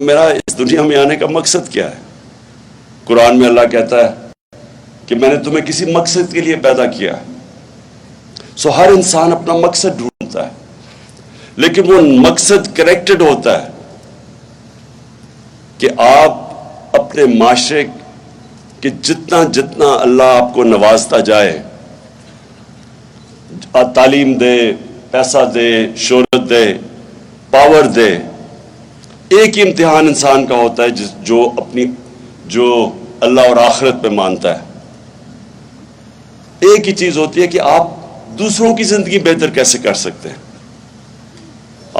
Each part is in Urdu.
میرا اس دنیا میں آنے کا مقصد کیا ہے؟ قرآن میں اللہ کہتا ہے کہ میں نے تمہیں کسی مقصد کے لیے پیدا کیا ہے۔ ہر انسان اپنا مقصد ڈھونڈتا ہے، لیکن وہ مقصد کریکٹڈ ہوتا ہے کہ آپ اپنے معاشرے کہ جتنا جتنا اللہ آپ کو نوازتا جائے، تعلیم دے، پیسہ دے، شہرت دے، پاور دے، ایک ہی امتحان انسان کا ہوتا ہے جو اللہ اور آخرت پہ مانتا ہے۔ ایک ہی چیز ہوتی ہے کہ آپ دوسروں کی زندگی بہتر کیسے کر سکتے ہیں۔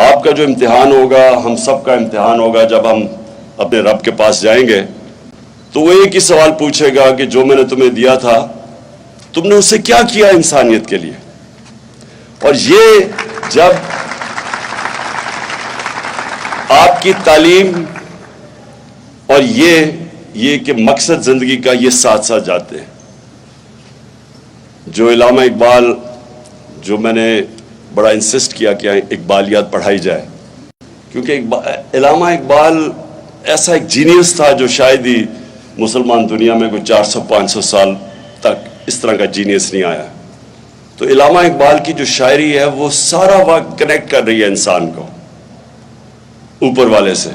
آپ کا جو امتحان ہوگا، ہم سب کا امتحان ہوگا، جب ہم اپنے رب کے پاس جائیں گے تو وہ ایک ہی سوال پوچھے گا کہ جو میں نے تمہیں دیا تھا تم نے اسے کیا کیا انسانیت کے لیے۔ اور یہ جب آپ کی تعلیم اور یہ کہ مقصد زندگی کا یہ ساتھ ساتھ جاتے ہیں۔ جو علامہ اقبال، جو میں نے بڑا انسسٹ کیا کہ اقبالیات پڑھائی جائے، کیونکہ علامہ اقبال ایسا ایک جینیس تھا جو شاید ہی مسلمان دنیا میں کوئی 400-500 سال تک اس طرح کا جینیس نہیں آیا۔ تو علامہ اقبال کی جو شاعری ہے وہ سارا وقت کنیکٹ کر رہی ہے انسان کو اوپر والے سے،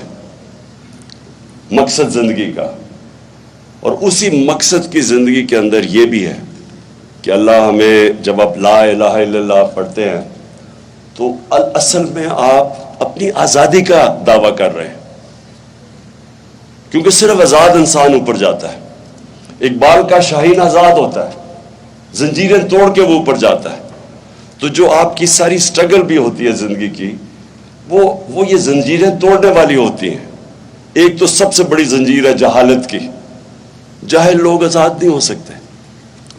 مقصد زندگی کا۔ اور اسی مقصد کی زندگی کے اندر یہ بھی ہے کہ اللہ ہمیں، جب آپ لا الہ الا اللہ پڑھتے ہیں تو اصل میں آپ اپنی آزادی کا دعویٰ کر رہے ہیں، کیونکہ صرف آزاد انسان اوپر جاتا ہے۔ اقبال کا شاہین آزاد ہوتا ہے، زنجیریں توڑ کے وہ اوپر جاتا ہے۔ تو جو آپ کی ساری سٹرگل بھی ہوتی ہے زندگی کی، وہ یہ زنجیریں توڑنے والی ہوتی ہیں۔ ایک تو سب سے بڑی زنجیر ہے جہالت کی، جاہل لوگ آزاد نہیں ہو سکتے۔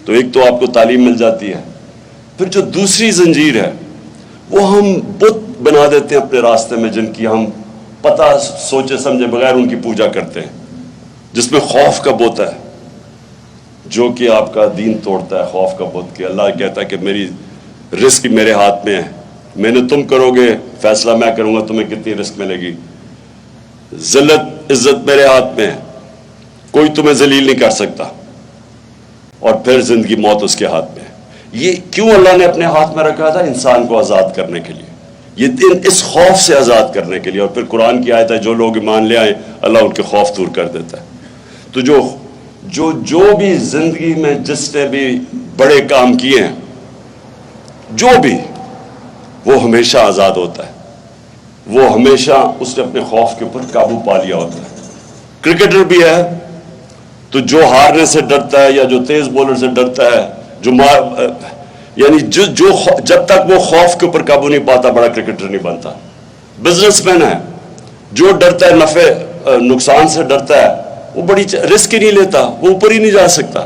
تو ایک تو آپ کو تعلیم مل جاتی ہے، پھر جو دوسری زنجیر ہے وہ ہم بت بنا دیتے ہیں اپنے راستے میں، جن کی ہم پتہ سوچے سمجھے بغیر ان کی پوجا کرتے ہیں، جس میں خوف کا بت ہے جو کہ آپ کا دین توڑتا ہے۔ خوف کا بت کہ اللہ کہتا ہے کہ میری رزق میرے ہاتھ میں ہے، میں نے تم کرو گے فیصلہ، میں کروں گا تمہیں کتنی رزق ملے گی۔ ذلت عزت میرے ہاتھ میں ہے، کوئی تمہیں ذلیل نہیں کر سکتا۔ اور پھر زندگی موت اس کے ہاتھ میں ہے۔ یہ کیوں اللہ نے اپنے ہاتھ میں رکھا تھا؟ انسان کو آزاد کرنے کے لیے، یہ دن اس خوف سے آزاد کرنے کے لیے۔ اور پھر قرآن کی آیت ہے جو لوگ ایمان لے آئیں اللہ ان کے خوف دور کر دیتا ہے۔ تو جو بھی زندگی میں جس نے بھی بڑے کام کیے ہیں، جو بھی، وہ ہمیشہ آزاد ہوتا ہے۔ وہ ہمیشہ اس نے اپنے خوف کے اوپر قابو پا لیا ہوتا ہے۔ کرکٹر بھی ہے تو جو ہارنے سے ڈرتا ہے یا جو تیز بولر سے ڈرتا ہے، یعنی جب تک وہ خوف کے اوپر قابو نہیں پاتا بڑا کرکٹر نہیں بنتا۔ بزنس مین ہے جو ڈرتا ہے، نفع نقصان سے ڈرتا ہے، وہ بڑی رسک ہی نہیں لیتا، وہ اوپر ہی نہیں جا سکتا۔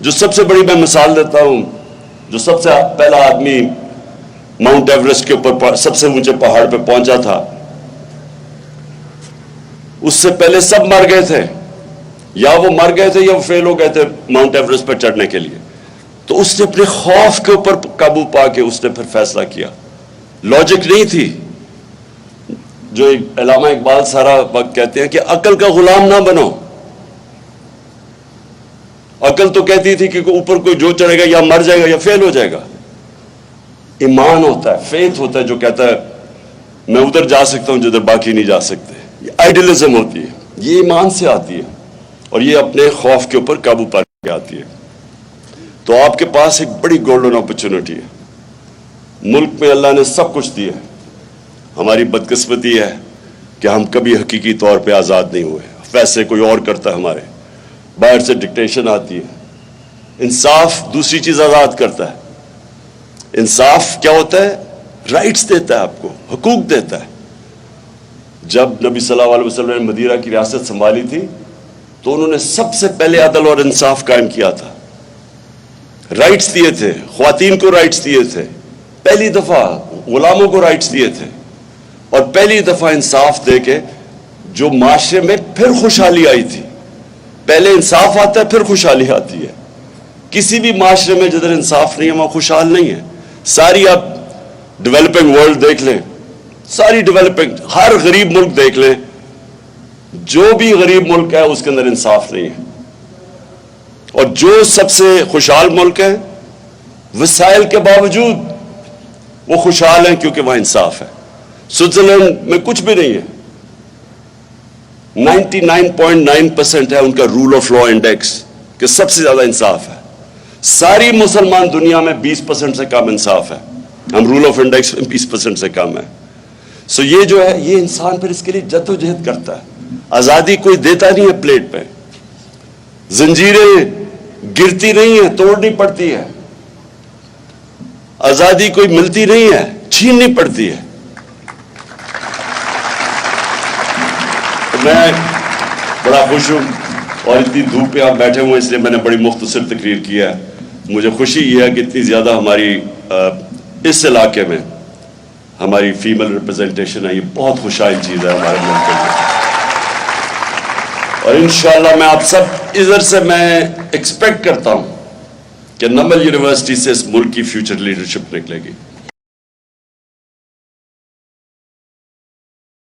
جو سب سے بڑی میں مثال دیتا ہوں، جو سب سے پہلا آدمی ماؤنٹ ایوریسٹ کے اوپر سب سے اونچے پہاڑ پہ پہنچا تھا، اس سے پہلے سب مر گئے تھے، یا وہ مر گئے تھے یا وہ فیل ہو گئے تھے ماؤنٹ ایوریسٹ پر چڑھنے کے لیے۔ تو اس نے اپنے خوف کے اوپر قابو پا کے اس نے پھر فیصلہ کیا۔ لاجک نہیں تھی، جو علامہ اقبال سارا وقت کہتے ہیں کہ عقل کا غلام نہ بنو۔ عقل تو کہتی تھی کہ اوپر کوئی جو چڑھے گا یا مر جائے گا یا فیل ہو جائے گا۔ ایمان ہوتا ہے، فیتھ ہوتا ہے جو کہتا ہے میں ادھر جا سکتا ہوں جدھر باقی نہیں جا سکتے۔ یہ آئیڈیلزم ہوتی ہے، یہ ایمان سے آتی ہے، اور یہ اپنے خوف کے اوپر قابو پا کے آتی ہے۔ تو آپ کے پاس ایک بڑی گولڈن اپرچونٹی ہے۔ ملک میں اللہ نے سب کچھ دیا ہے، ہماری بدقسمتی ہے کہ ہم کبھی حقیقی طور پہ آزاد نہیں ہوئے۔ فیصلے کوئی اور کرتا ہے ہمارے، باہر سے ڈکٹیشن آتی ہے۔ انصاف دوسری چیز آزاد کرتا ہے۔ انصاف کیا ہوتا ہے؟ رائٹس دیتا ہے، آپ کو حقوق دیتا ہے۔ جب نبی صلی اللہ علیہ وسلم نے مدینہ کی ریاست سنبھالی تھی تو انہوں نے سب سے پہلے عدل اور انصاف قائم کیا تھا، رائٹس دیے تھے، خواتین کو رائٹس دیے تھے، پہلی دفعہ غلاموں کو رائٹس دیے تھے، اور پہلی دفعہ انصاف دے کے جو معاشرے میں پھر خوشحالی آئی تھی۔ پہلے انصاف آتا ہے پھر خوشحالی آتی ہے۔ کسی بھی معاشرے میں جدھر انصاف نہیں ہے وہاں خوشحال نہیں ہے۔ ساری آپ ڈیولپنگ ورلڈ دیکھ لیں، ساری ڈیولپنگ، ہر غریب ملک دیکھ لیں، جو بھی غریب ملک ہے اس کے اندر انصاف نہیں ہے، اور جو سب سے خوشحال ملک ہے وسائل کے باوجود وہ خوشحال ہیں کیونکہ وہاں انصاف ہے۔ سوئٹزرلینڈ میں کچھ بھی نہیں ہے، 99.9% ہے ان کا رول آف لا انڈیکس، کہ سب سے زیادہ انصاف ہے۔ ساری مسلمان دنیا میں 20% سے کم انصاف ہے، ہم رول آف انڈیکس میں 20% سے کم ہے۔ سو یہ جو ہے، یہ انسان پھر اس کے لیے جدوجہد کرتا ہے۔ آزادی کوئی دیتا نہیں ہے پلیٹ پہ، زنجیریں گرتی نہیں ہیں، توڑنی پڑتی ہے۔ آزادی کوئی ملتی نہیں ہے، چھیننی پڑتی ہے۔ میں بڑا خوش ہوں، اور اتنی دھوپ پہ آپ بیٹھے ہوئے اس لیے میں نے بڑی مختصر تقریر کیا ہے۔ مجھے خوشی یہ ہے کہ اتنی زیادہ ہماری اس علاقے میں ہماری فیمل ریپرزنٹیشن ہے، یہ بہت خوشحال چیز ہے ہمارے ملک کے لیے۔ اور انشاءاللہ میں آپ سب ادھر سے میں ایکسپیکٹ کرتا ہوں کہ نمل یونیورسٹی سے اس ملک کی فیوچر لیڈرشپ نکلے گی۔